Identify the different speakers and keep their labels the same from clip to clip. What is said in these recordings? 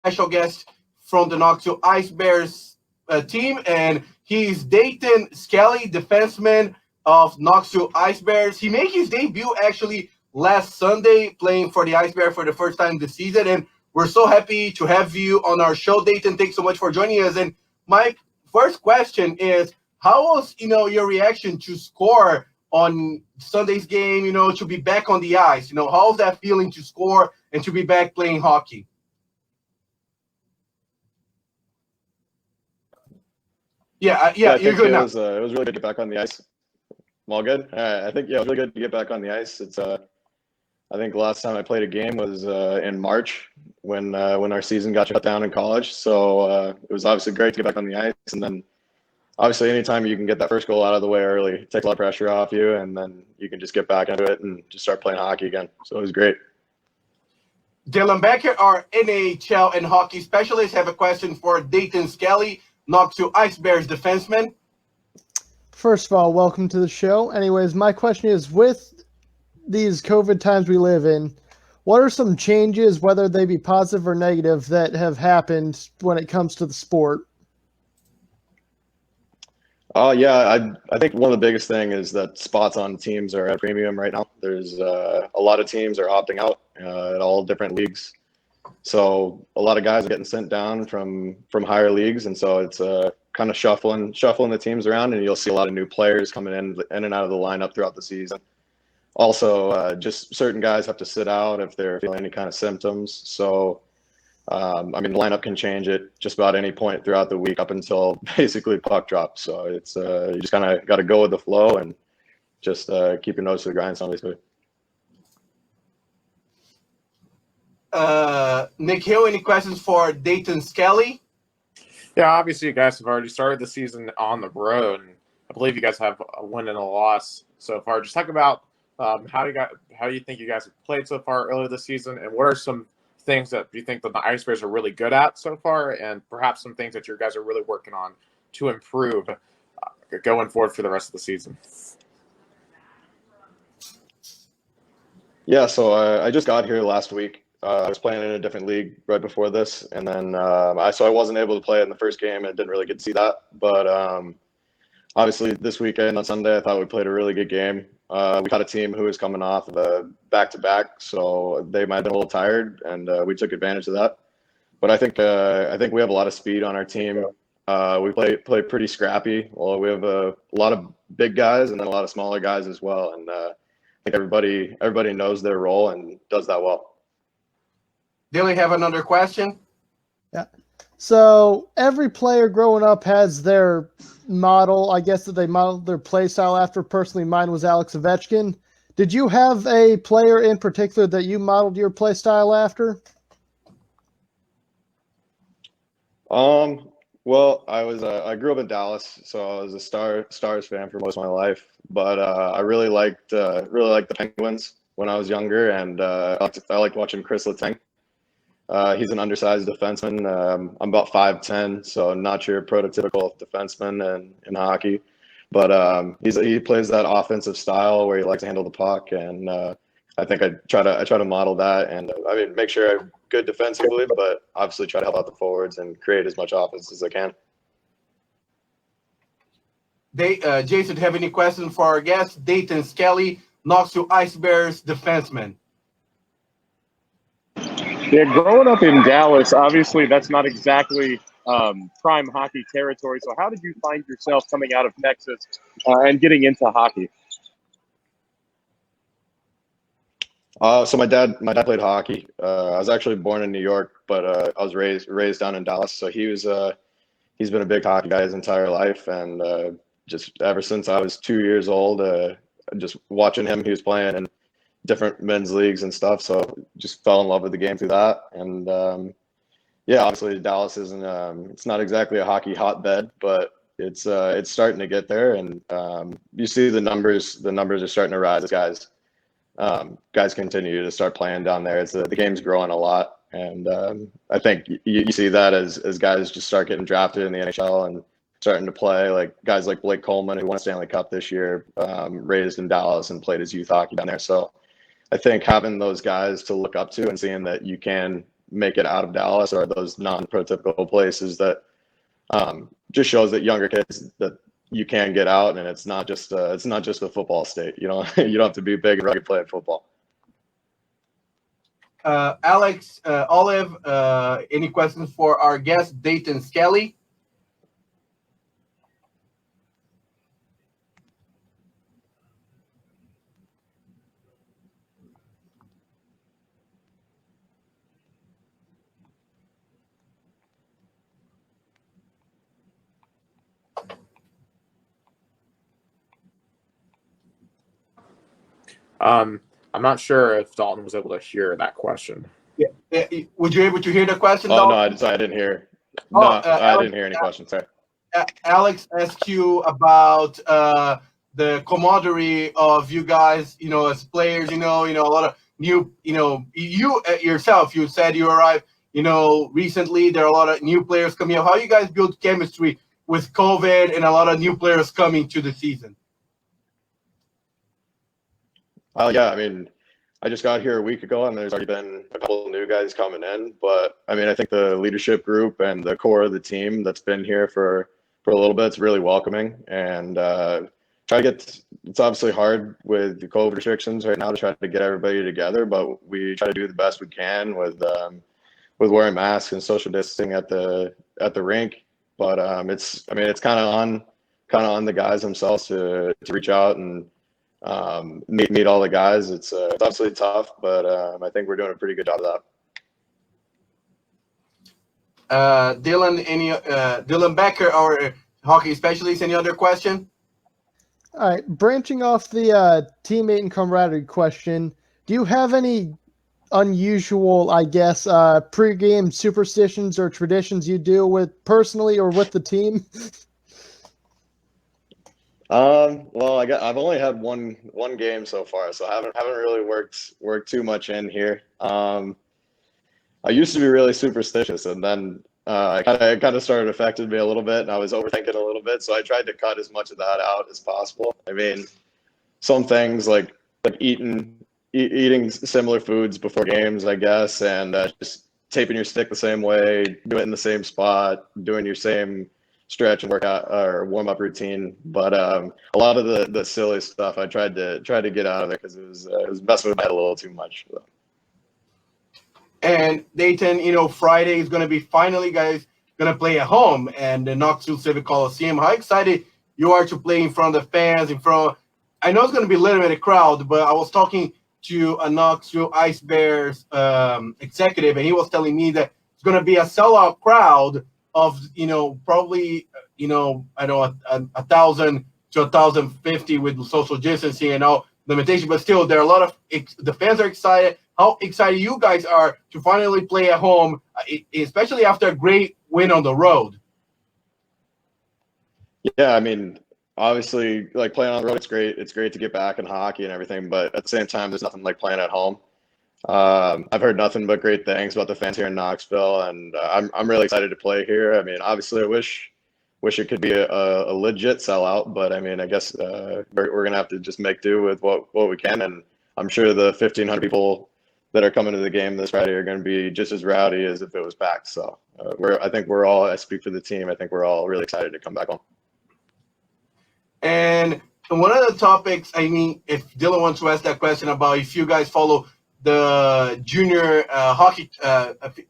Speaker 1: special guest from the Knoxville Ice Bears team, and he's Dalton Skelly, defenseman of Knoxville Ice Bears. He made his debut actually last Sunday, playing for the Ice Bears for the first time this season, and we're so happy to have you on our show, Dalton. Thanks so much for joining us. And my first question is, how was your reaction to score on Sunday's game? To be back on the ice. How's that feeling to score and to be back playing hockey? Yeah,
Speaker 2: I
Speaker 1: you're
Speaker 2: think
Speaker 1: good
Speaker 2: it
Speaker 1: now.
Speaker 2: was it was really good to get back on the ice. I'm all good. I think it was really good to get back on the ice. I think the last time I played a game was in March when our season got shut down in college. So it was obviously great to get back on the ice, and then obviously anytime you can get that first goal out of the way early, it takes a lot of pressure off you, and then you can just get back into it and just start playing hockey again. So it was great.
Speaker 1: Dylan Becker, our NHL and hockey specialist, have a question for Dalton Skelly, Knoxville Ice Bears defenseman.
Speaker 3: First of all, welcome to the show. Anyways, my question is, with these COVID times we live in, what are some changes, whether they be positive or negative, that have happened when it comes to the sport?
Speaker 2: Yeah, I think one of the biggest thing is that spots on teams are at premium right now. There's a lot of teams are opting out at all different leagues. So a lot of guys are getting sent down from higher leagues, and so it's kind of shuffling the teams around, and you'll see a lot of new players coming in and out of the lineup throughout the season. Also, just certain guys have to sit out if they're feeling any kind of symptoms. So, the lineup can change at just about any point throughout the week up until basically puck drop. So it's you just kind of got to go with the flow and just keep your nose to the grindstone, basically.
Speaker 1: Nick Hill, any questions for Dalton Skelly?
Speaker 4: Yeah, obviously you guys have already started the season on the road, and I believe you guys have a win and a loss so far. Just talk about how do you think you guys have played so far earlier this season, and what are some things that you think that the Ice Bears are really good at so far, and perhaps some things that you guys are really working on to improve going forward for the rest of the season?
Speaker 2: Yeah, so I just got here last week. I was playing in a different league right before this, and then I wasn't able to play in the first game and didn't really get to see that. But obviously this weekend on Sunday, I thought we played a really good game. We got a team who was coming off of a back-to-back, so they might have been a little tired, and we took advantage of that. But I think we have a lot of speed on our team. We play pretty scrappy. Well, we have a lot of big guys and then a lot of smaller guys as well, and I think everybody knows their role and does that well.
Speaker 1: Dylan, have another question?
Speaker 3: Yeah. So every player growing up has their model, I guess, that they modeled their play style after. Personally, mine was Alex Ovechkin. Did you have a player in particular that you modeled your play style after?
Speaker 2: Well, I grew up in Dallas, so I was a Stars fan for most of my life. But I really liked the Penguins when I was younger, and I liked watching Chris Letang. He's an undersized defenseman. I'm about 5'10", so not your prototypical defenseman in hockey. But he plays that offensive style where he likes to handle the puck, and I think I try to model that, and make sure I'm good defensively, but obviously try to help out the forwards and create as much offense as I can.
Speaker 1: Jason, do you have any questions for our guest, Dalton Skelly, Knoxville Ice Bears defenseman?
Speaker 5: Yeah, growing up in Dallas, obviously that's not exactly prime hockey territory. So how did you find yourself coming out of Texas and getting into hockey?
Speaker 2: So my dad played hockey. I was actually born in New York, but I was raised down in Dallas. So he's been a big hockey guy his entire life, and just ever since I was 2 years old, just watching him, he was playing in different men's leagues and stuff. So just fell in love with the game through that. And yeah, obviously Dallas isn't it's not exactly a hockey hotbed, but it's starting to get there. And you see the numbers are starting to rise as guys continue to start playing down there. The game's growing a lot, and I think you see that as guys just start getting drafted in the NHL and starting to play, like guys like Blake Coleman, who won a Stanley Cup this year, raised in Dallas and played his youth hockey down there. So I think having those guys to look up to and seeing that you can make it out of Dallas or those non-prototypical places that just shows that younger kids that you can get out, and it's not just a football state. You don't you don't have to be big and rugged playing football.
Speaker 1: Alex, Olive, any questions for our guest, Dayton Skelly?
Speaker 4: I'm not sure if Dalton was able to hear that question.
Speaker 1: Yeah. Would you able to hear the question?
Speaker 2: Oh,
Speaker 1: Dalton?
Speaker 2: no, I didn't hear.
Speaker 1: Oh,
Speaker 2: No,
Speaker 1: Alex,
Speaker 2: I didn't hear any questions. Sorry.
Speaker 1: Alex asked you about the camaraderie of you guys, as players, a lot of new, you yourself, you said you arrived, recently. There are a lot of new players coming up. How you guys build chemistry with COVID and a lot of new players coming to the season?
Speaker 2: Yeah, I mean, I just got here a week ago, and there's already been a couple of new guys coming in. But I mean, I think the leadership group and the core of the team that's been here for a little bit is really welcoming. And it's obviously hard with the COVID restrictions right now to try to get everybody together, but we try to do the best we can with wearing masks and social distancing at the rink. But it's kind of on the guys themselves to reach out and meet all the guys. It's obviously tough, but I think we're doing a pretty good job of that.
Speaker 1: Dylan Becker, our hockey specialist, any other question?
Speaker 3: All right, branching off the teammate and camaraderie question, do you have any unusual, I guess, pregame superstitions or traditions you do with personally or with the team?
Speaker 2: Well, I've only had one game so far, so I haven't really worked too much in here. I used to be really superstitious, and then it kind of started affecting me a little bit, and I was overthinking a little bit, so I tried to cut as much of that out as possible. I mean, some things like eating similar foods before games, I guess, and just taping your stick the same way, doing it in the same spot, doing your same stretch and workout or warm up routine. But a lot of the silly stuff I tried to get out of there because it was messing with my head a little too much. So.
Speaker 1: And Dayton, Friday is going to be finally, guys, going to play at home and the Knoxville Civic Coliseum. How excited you are to play in front of the fans, I know it's going to be a little bit of crowd, but I was talking to a Knoxville Ice Bears executive, and he was telling me that it's going to be a sellout crowd of, probably, I know 1,000 to 1,050 with social distancing and all limitation, but still there are a lot of, the fans are excited. How excited you guys are to finally play at home, especially after a great win on the road?
Speaker 2: Yeah, I mean, obviously, like playing on the road, it's great. It's great to get back in hockey and everything, but at the same time, there's nothing like playing at home. I've heard nothing but great things about the fans here in Knoxville, and I'm really excited to play here. I mean, obviously, I wish it could be a legit sellout, but I mean, I guess we're gonna have to just make do with what we can, and I'm sure the 1,500 people that are coming to the game this Friday are going to be just as rowdy as if it was packed. So I speak for the team. I think we're all really excited to come back home. And
Speaker 1: one of the topics, if Dylan wants to ask that question about if you guys follow the junior hockey,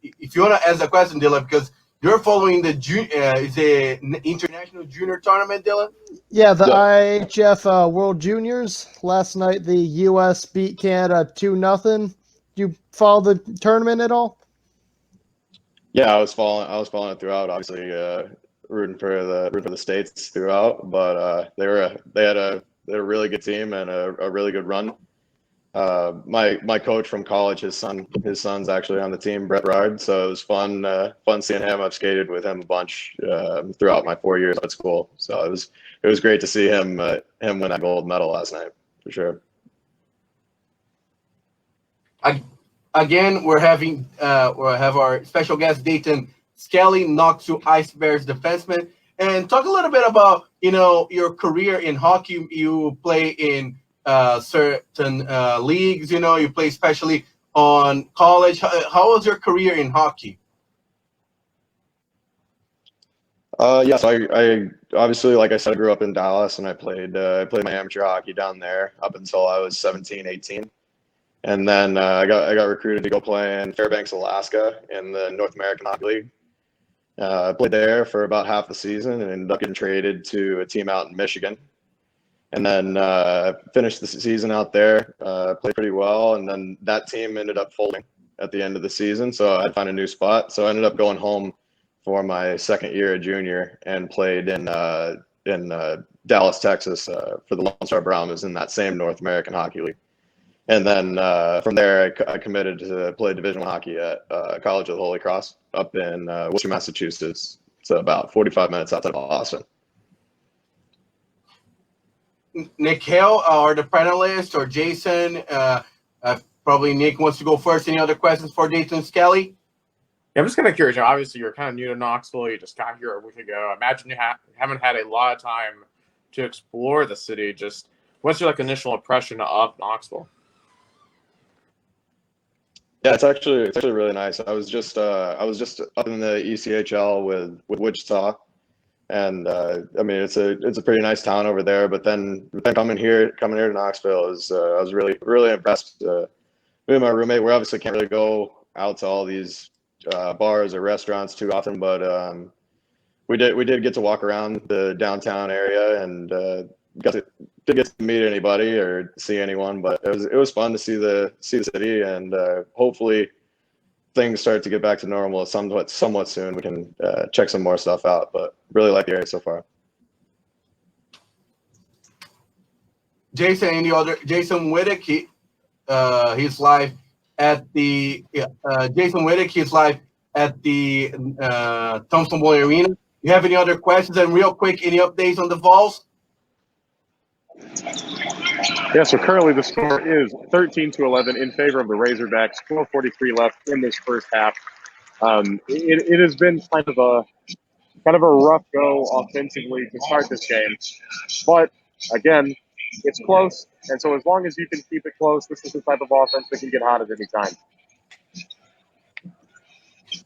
Speaker 1: if you want to ask the question, Dylan, because you're following the is it international junior tournament, Dylan?
Speaker 3: Yeah, the IHF World Juniors. Last night, the U.S. beat Canada 2-0. You follow the tournament at all?
Speaker 2: Yeah, I was following it throughout. Obviously, rooting for the States throughout, but they had a really good team and a really good run. My coach from college, his son's actually on the team, Brett Rard. So it was fun seeing him. I've skated with him a bunch throughout my 4 years at school. So it was great to see him win that gold medal last night for sure.
Speaker 1: Again, we'll have our special guest Dayton Skelly, Knoxville Ice Bears defenseman, and talk a little bit about your career in hockey. You play in certain leagues. You play especially on college. How was your career in hockey?
Speaker 2: Yeah, so I obviously, like I said, I grew up in Dallas, and I played my amateur hockey down there up until I was 17, 18. And then I got recruited to go play in Fairbanks, Alaska in the North American Hockey League. I played there for about half the season and ended up getting traded to a team out in Michigan. And then finished the season out there, played pretty well, and then that team ended up folding at the end of the season, so I had to find a new spot. So I ended up going home for my second year at junior and played in Dallas, Texas for the Lone Star Brahmas in that same North American Hockey League. And then from there, I committed to play Division I hockey at College of the Holy Cross up in Worcester, Massachusetts. It's about 45 minutes outside of Boston.
Speaker 1: Nick Hale, or the panelist, or Jason? Probably Nick wants to go first. Any other questions for Dayton Skelly?
Speaker 4: Yeah, I'm just kind of curious. Obviously, you're kind of new to Knoxville. You just got here a week ago. I imagine you haven't had a lot of time to explore the city. Just what's your initial impression of Knoxville?
Speaker 2: Yeah, it's actually really nice. I was just up in the ECHL with Wichita, and I mean it's a pretty nice town over there. But then coming here to Knoxville is I was really impressed. Me and my roommate, we obviously can't really go out to all these bars or restaurants too often, but we did get to walk around the downtown area and didn't get to meet anybody or see anyone, but it was fun to see the city, and hopefully things start to get back to normal somewhat soon. We can check some more stuff out, but really like the area so far.
Speaker 1: Jason, any other? Jason Wittick, he's live at the Jason Wittick. He's live at the Thompson Boy Arena. You have any other questions? And real quick, any updates on the Vols?
Speaker 5: Yeah, so currently the score is 13-11 in favor of the Razorbacks. 4:43 left in this first half. It has been kind of a rough go offensively to start this game, but again, it's close, and so as long as you can keep it close, this is the type of offense that can get hot at any time.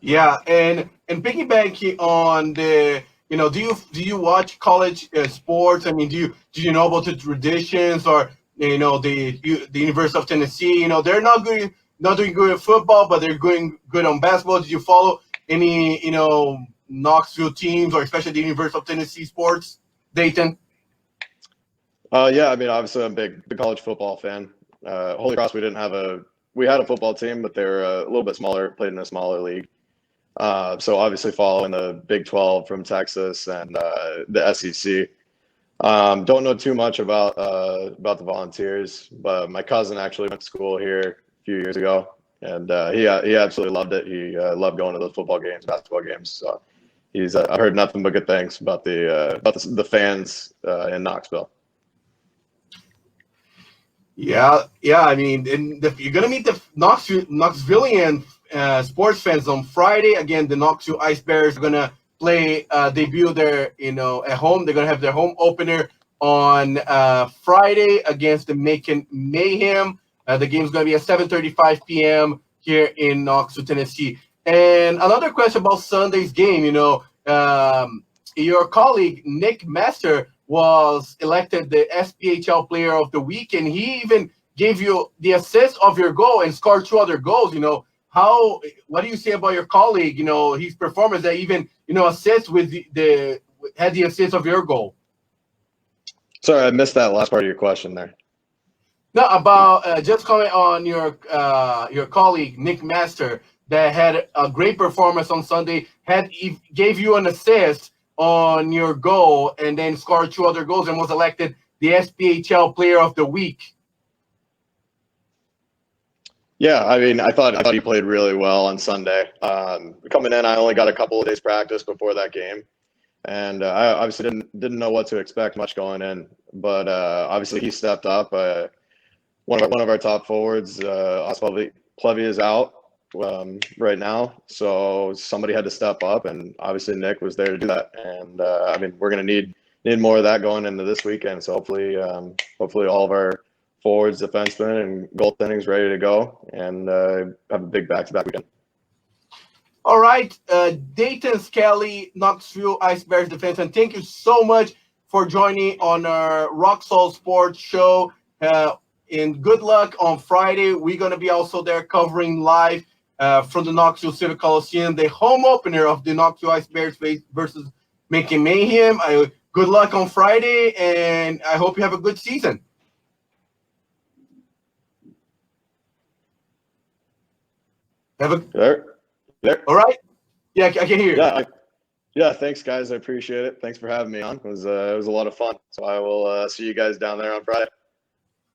Speaker 1: Yeah, and piggybacking on the, do you watch college sports? I mean, do you know about the traditions, or the University of Tennessee? They're not doing good at football, but they're doing good on basketball. Did you follow any Knoxville teams, or especially the University of Tennessee sports, Dayton?
Speaker 2: Yeah, I mean, obviously I'm a big college football fan. Holy Cross, we had a football team, but they were a little bit smaller, played in a smaller league. So obviously following the Big 12 from Texas and the SEC. Don't know too much about the Volunteers, but my cousin actually went to school here a few years ago, and he absolutely loved it. He loved going to those football games, basketball games. So I've heard nothing but good things about the fans in Knoxville.
Speaker 1: Yeah. I mean, you're gonna meet the Knoxvillian sports fans on Friday. Again, the Knoxville Ice Bears are gonna play debut there, at home. They're gonna have their home opener on Friday against the Macon Mayhem. The game's gonna be at 7:35 p.m. here in Knoxville, Tennessee. And another question about Sunday's game. Your colleague Nick Master was elected the SPHL Player of the Week, and he even gave you the assist of your goal and scored 2 other goals. What do you say about your colleague? His performance that even assist with had the assist of your goal.
Speaker 2: Sorry, I missed that last part of your question there.
Speaker 1: No, about just comment on your colleague Nick Master that had a great performance on Sunday. Gave you an assist on your goal and then scored 2 other goals and was elected the SPHL Player of the Week.
Speaker 2: Yeah, I mean, I thought he played really well on Sunday. Coming in, I only got a couple of days practice before that game, and I obviously didn't know what to expect much going in. But obviously, he stepped up. One of our top forwards, Oswald Plevy, is out right now, so somebody had to step up, and obviously Nick was there to do that. And I mean, we're gonna need more of that going into this weekend. So hopefully all of our forwards, defensemen, and goaltending's ready to go, and have a big back-to-back weekend.
Speaker 1: All right, Dayton, Skelly, Knoxville Ice Bears defenseman, thank you so much for joining on our Rock Salt Sports show. And good luck on Friday. We're going to be also there covering live from the Knoxville Civic Coliseum, the home opener of the Knoxville Ice Bears versus Making Mayhem. Good luck on Friday, and I hope you have a good season.
Speaker 2: There.
Speaker 1: All right. Yeah, I can hear you.
Speaker 2: Yeah. Thanks, guys. I appreciate it. Thanks for having me on. It was a lot of fun. So I will see you guys down there on Friday.